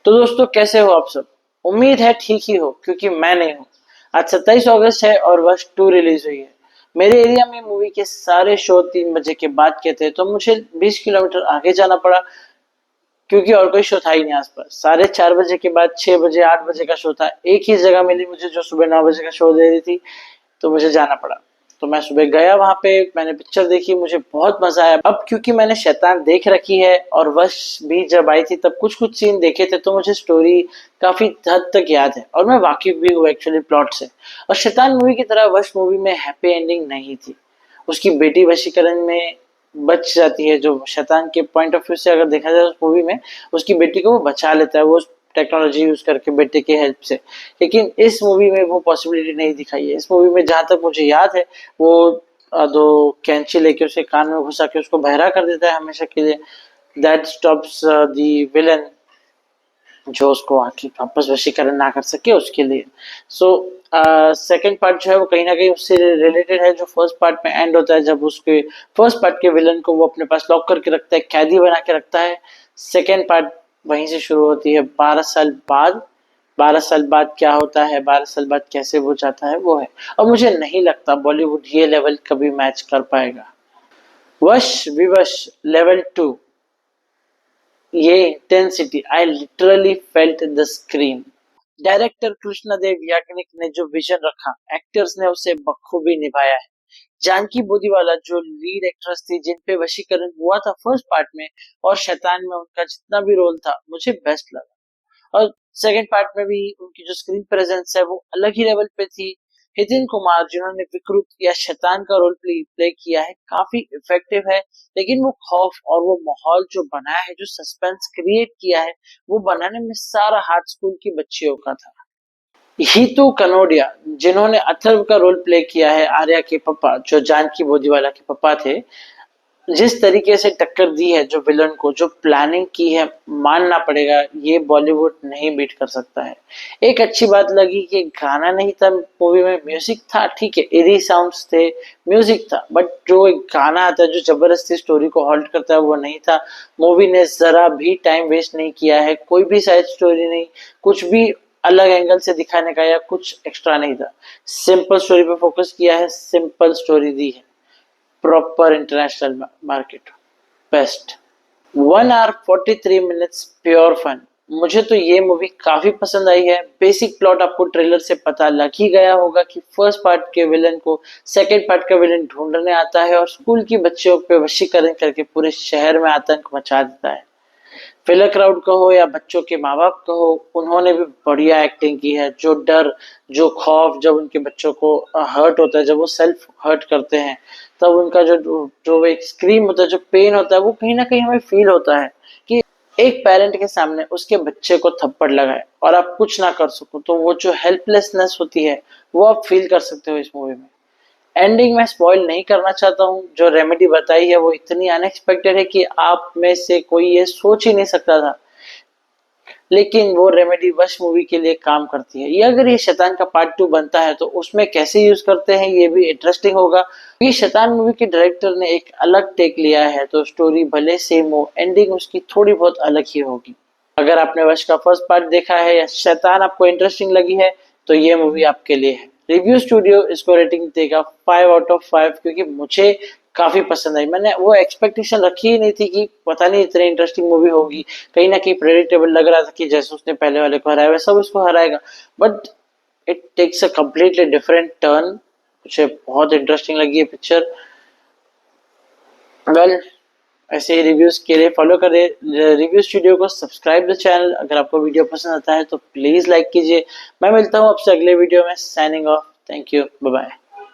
तो दोस्तों कैसे हो आप सब। उम्मीद है ठीक ही हो क्योंकि मैं नहीं हूँ। आज 27 अगस्त है और वश 2 रिलीज हुई है। मेरे एरिया में मूवी के सारे शो 3 बजे के बाद के थे तो मुझे 20 किलोमीटर आगे जाना पड़ा क्योंकि और कोई शो था ही नहीं आसपास। 4:30 बजे के बाद 6 बजे 8 बजे का शो था। एक ही जगह मिली मुझे जो सुबह 9 बजे का शो दे रही थी, तो मुझे जाना पड़ा। तो मैं सुबह गया वहां पे, मैंने पिक्चर देखी, मुझे बहुत मजा आया। अब क्योंकि मैंने शैतान देख रखी है और वश भी जब आई थी तब कुछ कुछ सीन देखे थे तो मुझे स्टोरी काफी हद तक याद है और मैं वाकिफ भी हूँ एक्चुअली प्लॉट से। और शैतान मूवी की तरह वश मूवी में हैप्पी एंडिंग नहीं थी। उसकी बेटी वशीकरण में बच जाती है। जो शैतान के पॉइंट ऑफ व्यू से अगर देखा जाए उस मूवी में, उसकी बेटी को वो बचा लेता है, वो टेक्नोलॉजी यूज करके बेटे के हेल्प से। लेकिन इस मूवी में वो पॉसिबिलिटी नहीं दिखाई है। इस मूवी में जहां तक मुझे याद है, वो दो कैंची लेके उसे कान में घुसा के उसको बहरा कर देता है हमेशा के लिए। दैट स्टॉप्स द विलन, जो उसको आके वापस वशीकरण ना कर सके उसके लिए। सो सेकंड पार्ट जो है वो कहीं ना कहीं उससे रिलेटेड है, जो फर्स्ट पार्ट में एंड होता है जब उसके फर्स्ट पार्ट के विलन को वो अपने पास लॉक करके रखता है, कैदी बना के रखता है। सेकंड पार्ट वहीं से शुरू होती है 12 साल बाद। 12 साल बाद क्या होता है, 12 साल बाद कैसे वो जाता है, वो है। और मुझे नहीं लगता बॉलीवुड ये लेवल कभी मैच कर पाएगा। वश विवश लेवल 2, ये intensity, I literally felt the screen. Director Krishnadev Yagnik ने जो विजन रखा, एक्टर्स ने उसे बखूबी निभाया है। जानकी बोदीवाला जो लीड एक्ट्रेस थी, जिन पे वशीकरण हुआ था फर्स्ट पार्ट में, और शैतान में उनका जितना भी रोल था मुझे बेस्ट लगा। और सेकंड पार्ट में भी उनकी जो स्क्रीन प्रेजेंस है वो अलग ही लेवल पे थी। हितिन कुमार जिन्होंने विकृत या शैतान का रोल प्ले किया है, काफी इफेक्टिव है। लेकिन वो खौफ और वो माहौल जो बनाया है, जो सस्पेंस क्रिएट किया है, वो बनाने में सारा हाथ स्कूल की बच्चियों का था। हितू कनोडिया जिन्होंने अथर्व का रोल प्ले किया है, आर्या के पापा जो जानकी बोदीवाला के पापा थे, जिस तरीके से टक्कर दी है जो विलन को, जो प्लानिंग की है, मानना पड़ेगा ये बॉलीवुड नहीं बीट कर सकता है। एक अच्छी बात लगी कि गाना नहीं था मूवी में, म्यूजिक था, ठीक है, एरी साउंड्स थे, म्यूजिक था, बट जो एक गाना आता है जो जबरदस्ती स्टोरी को हॉल्ट करता है वो नहीं था। मूवी ने जरा भी टाइम वेस्ट नहीं किया है, कोई भी साइड स्टोरी नहीं, कुछ भी अलग एंगल से दिखाने का या कुछ एक्स्ट्रा नहीं था। सिंपल स्टोरी पे फोकस किया है, सिंपल स्टोरी दी है, proper international market, best. 1 hour 43 minutes pure fun. मुझे तो ये मूवी काफी पसंद आई है। बेसिक प्लॉट आपको ट्रेलर से पता लग ही गया होगा कि फर्स्ट पार्ट के विलन को सेकंड पार्ट का विलन ढूंढने आता है और स्कूल की बच्चियों पे वशीकरण करके पूरे शहर में आतंक मचा देता है। फिलर क्राउड कहो या बच्चों के माँ बाप कहो, उन्होंने भी बढ़िया एक्टिंग की है। जो डर, जो खौफ जब उनके बच्चों को हर्ट होता है, जब वो सेल्फ हर्ट करते हैं, तब उनका जो जो एक स्क्रीम होता है, जो पेन होता है, वो कहीं ना कहीं हमें फील होता है कि एक पेरेंट के सामने उसके बच्चे को थप्पड़ लगाए और आप कुछ ना कर सको, तो वो जो हेल्पलेसनेस होती है वो आप फील कर सकते हो इस मूवी में। एंडिंग में स्पॉइल नहीं करना चाहता हूँ। जो रेमेडी बताई है वो इतनी अनएक्सपेक्टेड है कि आप में से कोई ये सोच ही नहीं सकता था, लेकिन वो रेमेडी वश मूवी के लिए काम करती है। ये अगर ये शैतान का पार्ट 2 बनता है तो उसमें कैसे यूज करते हैं ये भी इंटरेस्टिंग होगा। ये शैतान मूवी के डायरेक्टर ने एक अलग टेक लिया है, तो स्टोरी भले सेम हो, एंडिंग उसकी थोड़ी बहुत अलग ही होगी। अगर आपने वश का फर्स्ट पार्ट देखा है या शैतान आपको इंटरेस्टिंग लगी है, तो ये मूवी आपके लिए है। रिव्यू स्टूडियो इसको रेटिंग देगा 5 out of 5, क्योंकि मुझे काफी पसंद आई। मैंने वो एक्सपेक्टेशन रखी ही नहीं थी कि पता नहीं इतनी इंटरेस्टिंग मूवी होगी। कहीं ना कहीं प्रेडिक्टेबल लग रहा था कि जैसे उसने पहले वाले को हराया वैसा वो इसको हराएगा, but it takes a completely different turn. मुझे बहुत इंटरेस्टिंग लगी है पिक्चर। वेल, ऐसे ही रिव्यूज के लिए फॉलो करें रिव्यू स्टूडियो को, सब्सक्राइब द चैनल। अगर आपको वीडियो पसंद आता है तो प्लीज लाइक कीजिए। मैं मिलता हूँ आपसे अगले वीडियो में। Signing off, thank you, bye bye.